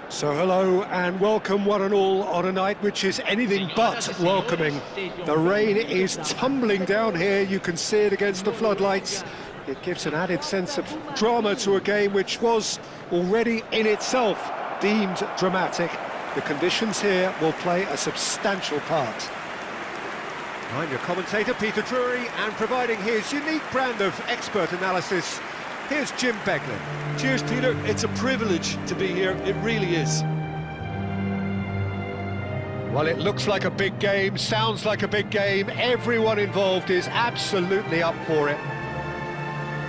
So hello and welcome one and all on a night which is anything but welcoming. The rain is tumbling down here, you can see it against the floodlights. It gives an added sense of drama to a game which was already in itself deemed dramatic. The conditions here will play a substantial part. I'm your commentator, Peter Drury, and providing his unique brand of expert analysis, here's Jim Beglin. Cheers, Peter. It's a privilege to be here. It really is. Well, it looks like a big game, sounds like a big game. Everyone involved is absolutely up for it.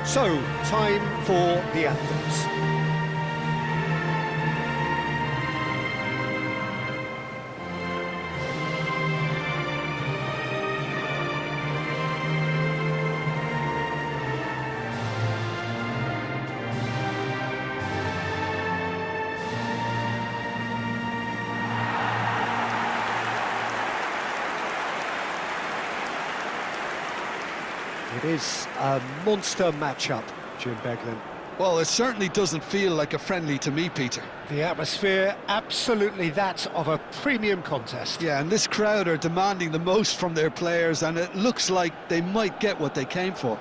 So, time for the anthems. It is a monster matchup, Jim Beglin. Well, it certainly doesn't feel like a friendly to me, Peter. The atmosphere, absolutely that of a premium contest. Yeah, and this crowd are demanding the most from their players, and it looks like they might get what they came for.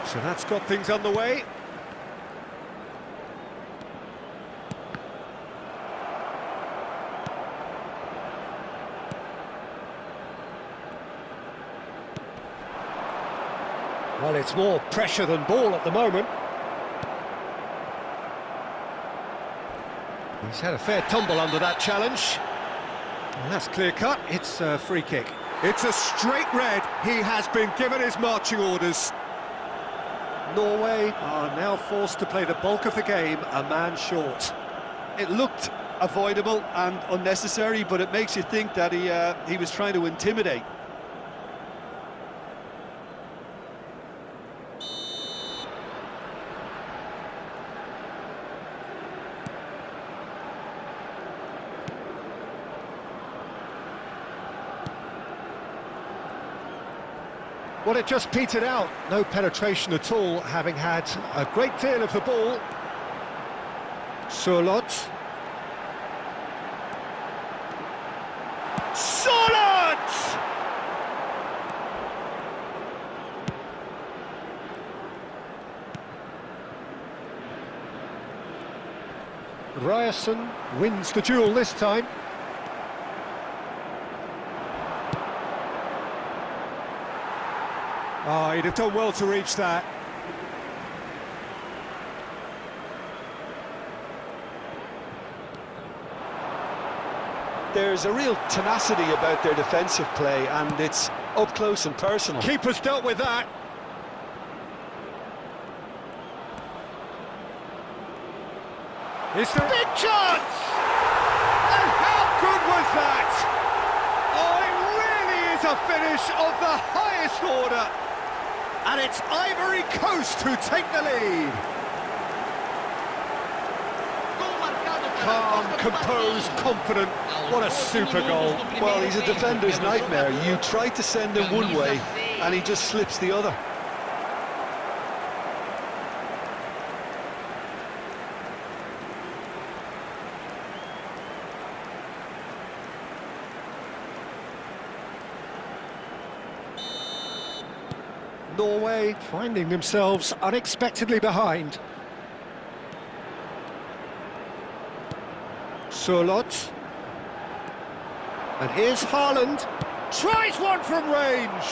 So that's got things underway. Well, it's more pressure than ball at the moment. He's had a fair tumble under that challenge. And that's clear cut, it's a free kick. It's a straight red, he has been given his marching orders. Norway are now forced to play the bulk of the game a man short. It looked avoidable and unnecessary, but it makes you think that he was trying to intimidate. Well, it just petered out. No penetration at all, having had a great deal of the ball. Surlot. Surlot! Ryerson wins the duel this time. Oh, he'd have done well to reach that. There's a real tenacity about their defensive play, and it's up close and personal. Keeper's dealt with that. It's a big chance! And how good was that? Oh, it really is a finish of the highest order. And it's Ivory Coast who take the lead. Calm, composed, confident. What a super goal. Well, he's a defender's nightmare. You try to send him one way, and he just slips the other. Norway finding themselves unexpectedly behind. Surlot. And here's Haaland. Tries one from range.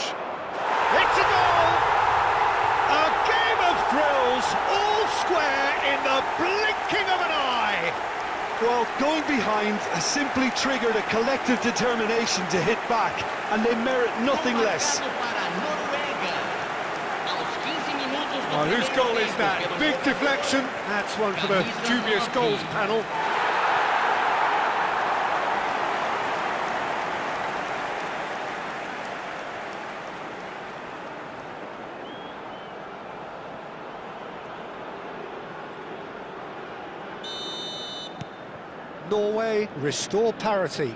It's a goal! A game of thrills, all square in the blinking of an eye. Well, going behind has simply triggered a collective determination to hit back, and they merit nothing less. Oh, whose goal is that? Big deflection. That's one for the dubious goals panel. Norway restore parity.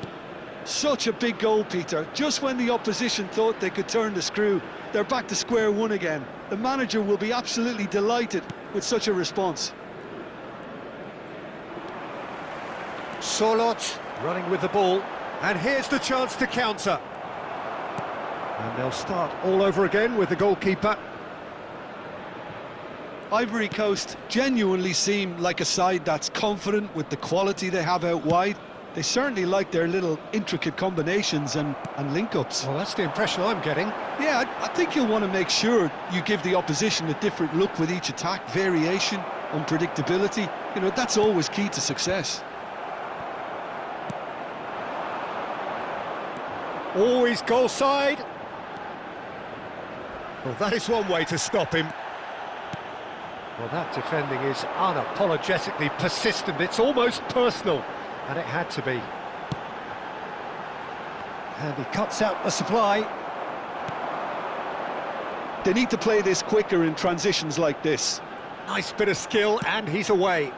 Such a big goal, Peter. Just when the opposition thought they could turn the screw, they're back to square one again. The manager will be absolutely delighted with such a response. Solot running with the ball, and here's the chance to counter. And they'll start all over again with the goalkeeper. Ivory Coast genuinely seem like a side that's confident with the quality they have out wide. They certainly like their little intricate combinations and link-ups. Well, that's the impression I'm getting. Yeah, I think you'll want to make sure you give the opposition a different look with each attack. Variation, unpredictability, you know, that's always key to success. Always goal side. Well, that is one way to stop him. Well, that defending is unapologetically persistent. It's almost personal, and it had to be. And he cuts out the supply. They need to play this quicker in transitions like this. Nice bit of skill, and he's away.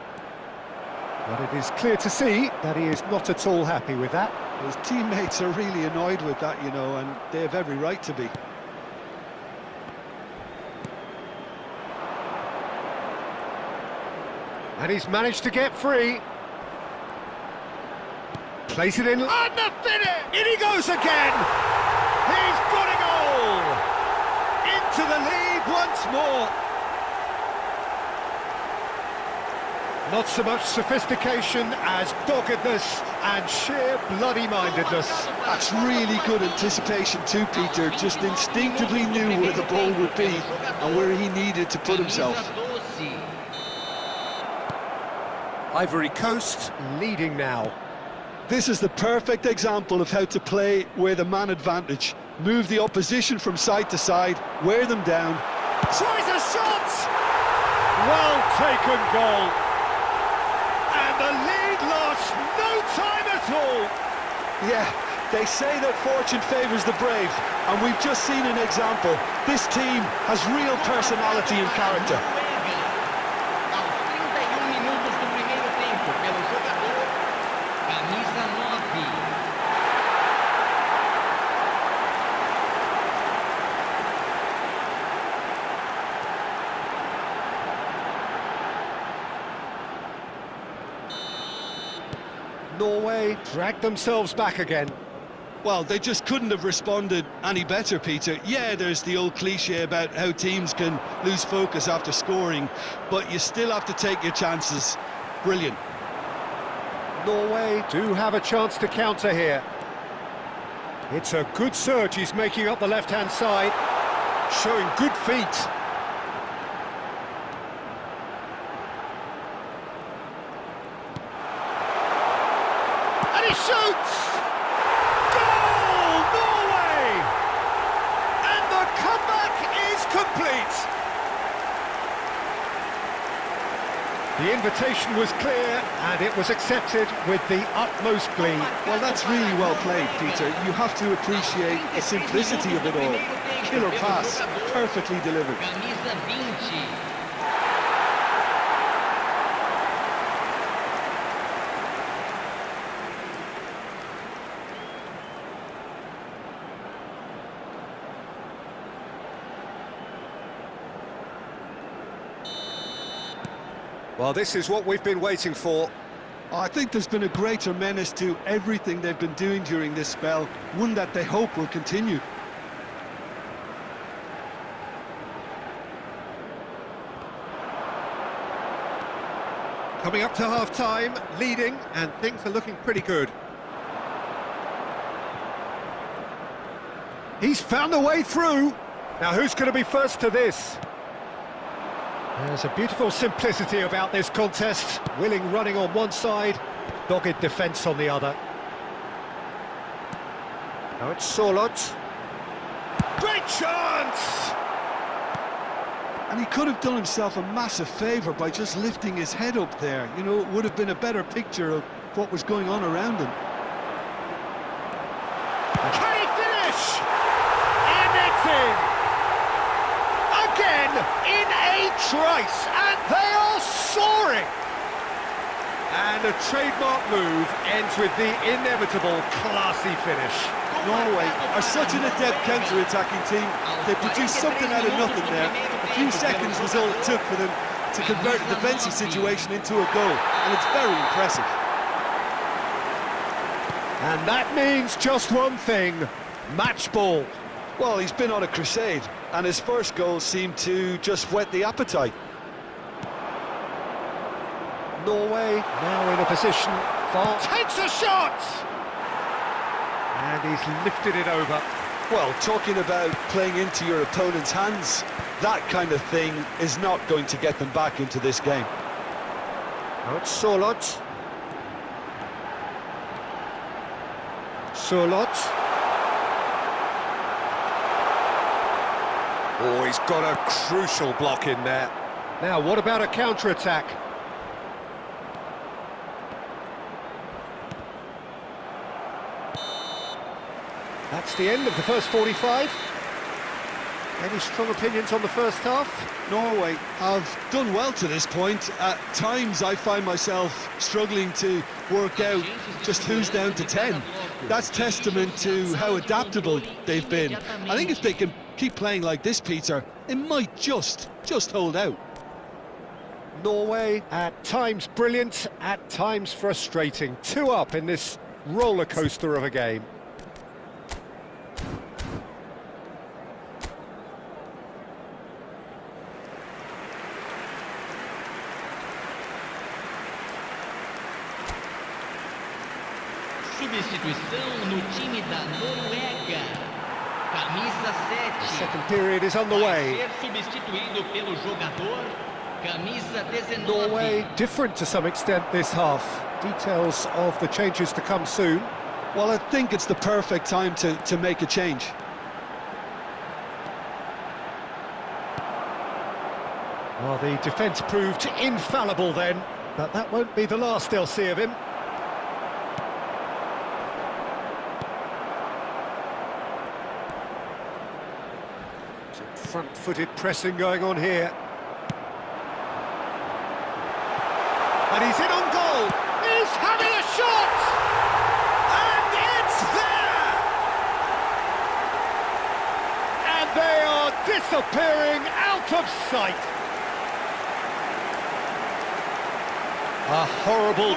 But it is clear to see that he is not at all happy with that. His teammates are really annoyed with that, you know, and they have every right to be. And he's managed to get free. Place it in. And the finish! In he goes again! He's got a goal! Into the lead once more. Not so much sophistication as doggedness and sheer bloody-mindedness. That's really good anticipation too, Peter. Just instinctively knew where the ball would be and where he needed to put himself. Ivory Coast leading now. This is the perfect example of how to play with a man advantage. Move the opposition from side to side, wear them down. Tries a shot! Well taken goal. And the lead lost no time at all. Yeah, they say that fortune favours the brave, and we've just seen an example. This team has real personality and character. Norway dragged themselves back again. Well, they just couldn't have responded any better, Peter. Yeah, there's the old cliche about how teams can lose focus after scoring, but you still have to take your chances. Brilliant. Norway do have a chance to counter here. It's a good surge he's making up the left-hand side, showing good feet. And he shoots! Goal, Norway! And the comeback is complete. The invitation was clear, and it was accepted with the utmost glee. Well, that's really well played, Peter. You have to appreciate the simplicity of it all. Killer pass, perfectly delivered. Well, this is what we've been waiting for. I think there's been a greater menace to everything they've been doing during this spell, one that they hope will continue. Coming up to half-time, leading, and things are looking pretty good. He's found a way through. Now, who's going to be first to this? There's a beautiful simplicity about this contest. Willing running on one side, dogged defence on the other. Now it's Solot. Great chance! And he could have done himself a massive favour by just lifting his head up there. You know, it would have been a better picture of what was going on around him. Can he finish? And it's in! Again, in a trice, and they are soaring! And a trademark move ends with the inevitable classy finish. Norway are such an adept counter-attacking team. They produced something out of nothing there. A few seconds was all it took for them to convert a defensive situation into a goal, and it's very impressive. And that means just one thing, match ball. Well, he's been on a crusade, and his first goal seemed to just whet the appetite. Norway now in a position for... Takes a shot! And he's lifted it over. Well, talking about playing into your opponent's hands, that kind of thing is not going to get them back into this game. Now it's Solot. Solot. Oh, he's got a crucial block in there. Now, what about a counter-attack? That's the end of the first 45. Any strong opinions on the first half? Norway have done well to this point. At times I find myself struggling to work out just who's down to 10. That's testament to how adaptable they've been. I think if they can keep playing like this, Peter, it might just hold out. Norway, at times brilliant, at times frustrating. 2 up in this roller coaster of a game. Substituição no time da Noruega. Camisa 7. The second period is on the way. Vai ser substituído pelo jogador camisa 19. Norway different to some extent this half. Details of the changes to come soon. Well, I think it's the perfect time to make a change. Well, the defence proved infallible then, but that won't be the last they'll see of him. Front-footed pressing going on here. And he's in on goal! He's having a shot! And it's there! And they are disappearing out of sight. A horrible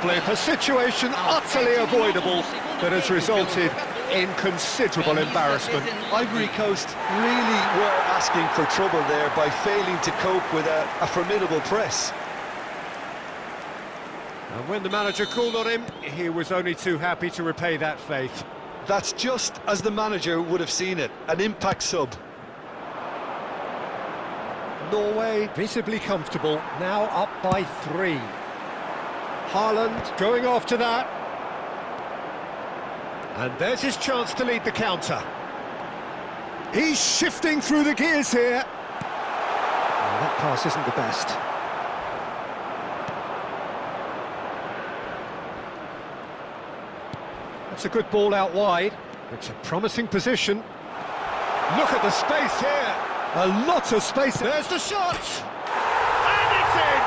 blip, a situation utterly avoidable that has resulted in considerable embarrassment. Ivory Coast really were asking for trouble there by failing to cope with a formidable press. And when the manager called on him, he was only too happy to repay that faith. That's just as the manager would have seen it, an impact sub. Norway visibly comfortable, now up by 3. Haaland going after that. And there's his chance to lead the counter. He's shifting through the gears here. Oh, that pass isn't the best. That's a good ball out wide. It's a promising position. Look at the space here. A lot of space. There's the shot. And it's in.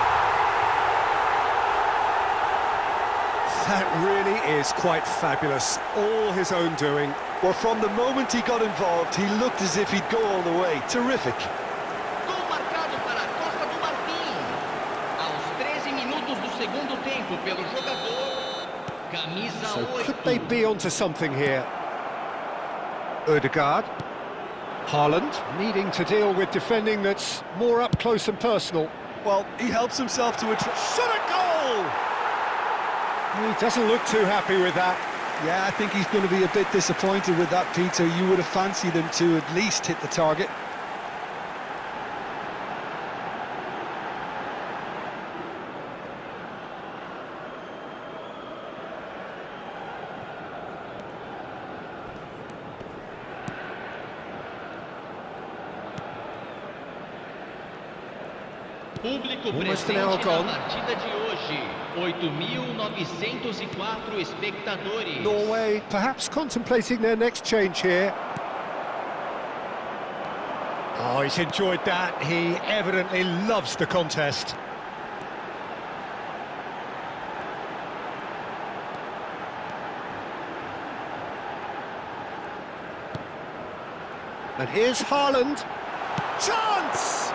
That really is quite fabulous. All his own doing. Well, from the moment he got involved, he looked as if he'd go all the way. Terrific. Gol marcado para a Costa do Marfim. Aos 13 minutos do segundo tempo pelo jogador camisa 8. So could they be onto something here? Ødegaard. Haaland needing to deal with defending that's more up close and personal. Well, he helps himself to a shot at goal! He doesn't look too happy with that. Yeah, I think he's going to be a bit disappointed with that, Peter. You would have fancied him to at least hit the target. Público Almost an presente hour na gone. partida de hoje. 8.904 espectadores. Norway perhaps contemplating their next change here. Oh, he's enjoyed that. He evidently loves the contest. And here's Haaland. Chance!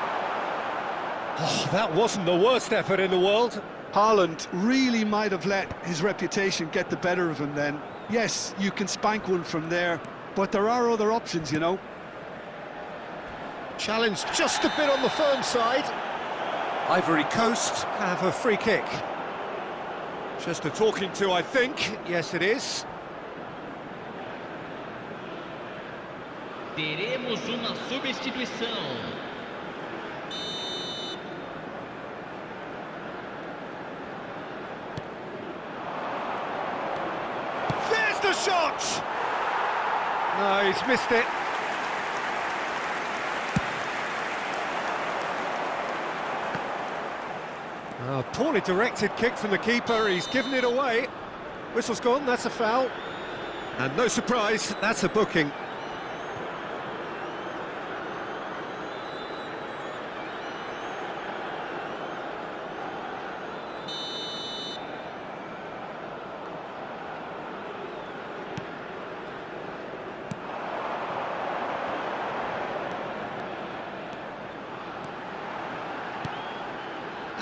Oh, that wasn't the worst effort in the world. Haaland really might have let his reputation get the better of him then. Yes, you can spank one from there, but there are other options, you know. Challenge just a bit on the firm side. Ivory Coast have a free kick. Just a talking to, I think. Yes, it is. Teremos uma substituição. There's the shot! No, he's missed it. A poorly directed kick from the keeper, he's given it away. Whistle's gone, that's a foul. And no surprise, that's a booking.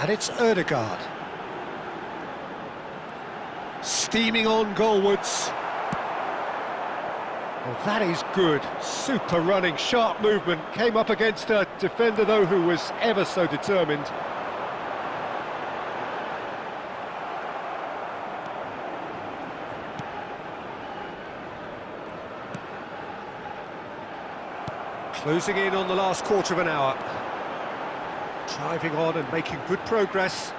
And it's Ødegaard. Steaming on goalwards. Well, that is good. Super running, sharp movement. Came up against a defender, though, who was ever so determined. Closing in on the last quarter of an hour. Driving on and making good progress.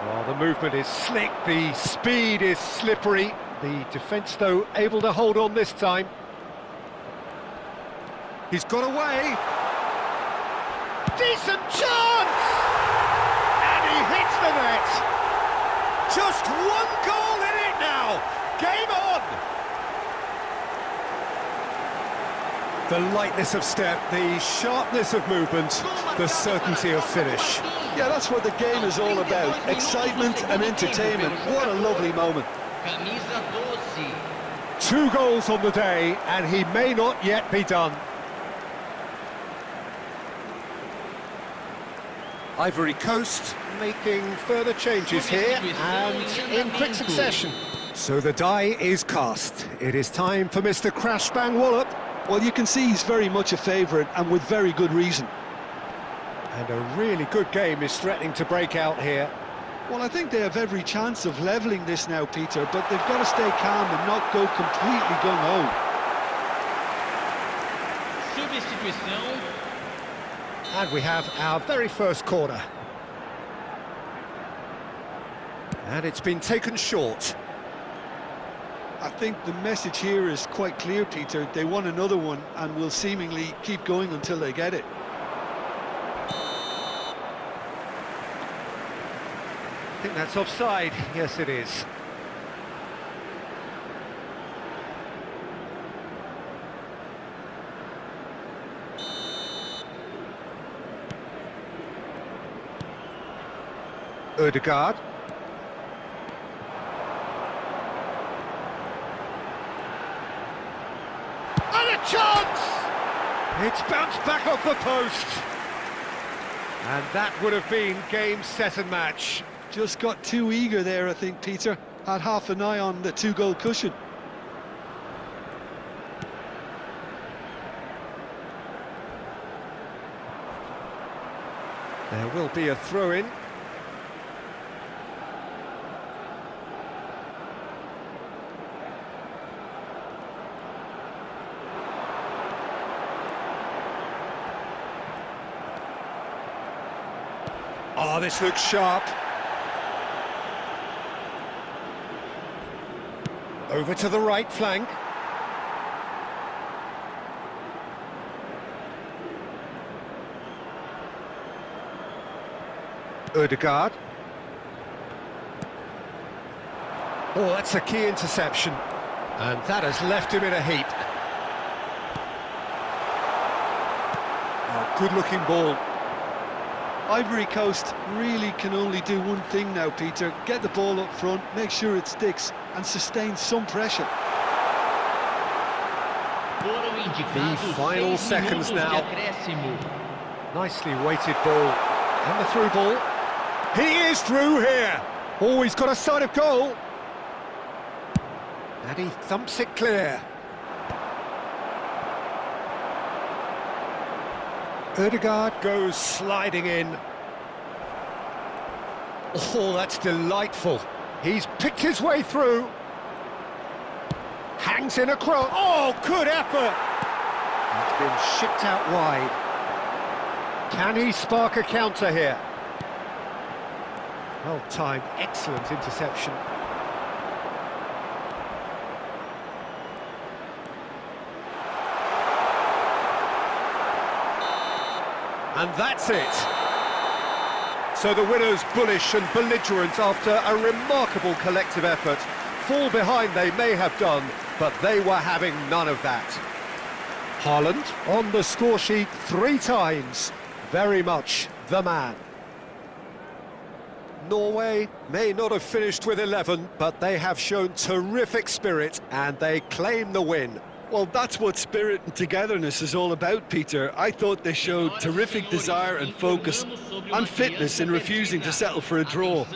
Oh, the movement is slick, the speed is slippery. The defence, though, able to hold on this time. He's got away. Decent chance! And he hits the net. Just one goal in it now. Game on! The lightness of step, the sharpness of movement, the certainty of finish. Yeah, that's what the game is all about. Excitement and entertainment. What a lovely moment. Camisa 12. 2 goals on the day, and he may not yet be done. Ivory Coast making further changes here, and in quick succession. So the die is cast. It is time for Mr. Crash Bang Wallop. Well, you can see he's very much a favourite, and with very good reason. And a really good game is threatening to break out here. Well, I think they have every chance of levelling this now, Peter, but they've got to stay calm and not go completely gung-ho. Substituição. And we have our very first corner. And it's been taken short. I think the message here is quite clear, Peter. They want another one and will seemingly keep going until they get it. I think that's offside. Yes, it is. Ødegaard. And a chance! It's bounced back off the post. And that would have been game, set and match. Just got too eager there, I think, Peter. Had half an eye on the 2-goal cushion. There will be a throw-in. Oh, this looks sharp. Over to the right flank. Ødegaard. Oh, that's a key interception. And that has left him in a heap. Oh, good-looking ball. Ivory Coast really can only do one thing now, Peter. Get the ball up front, make sure it sticks, and sustain some pressure. The final seconds now. Nicely weighted ball. And the through ball. He is through here. Oh, he's got a sight of goal. And he thumps it clear. Ødegaard goes sliding in. Oh, that's delightful. He's picked his way through. Hangs in a cross. Oh, good effort. It's been shipped out wide. Can he spark a counter here? Well timed, excellent interception. And that's it. So the winners bullish and belligerent after a remarkable collective effort. Fall behind they may have done, but they were having none of that. Haaland on the score sheet 3 times. Very much the man. Norway may not have finished with 11, but they have shown terrific spirit and they claim the win. Well, that's what spirit and togetherness is all about, Peter. I thought they showed terrific desire and focus and fitness in refusing to settle for a draw.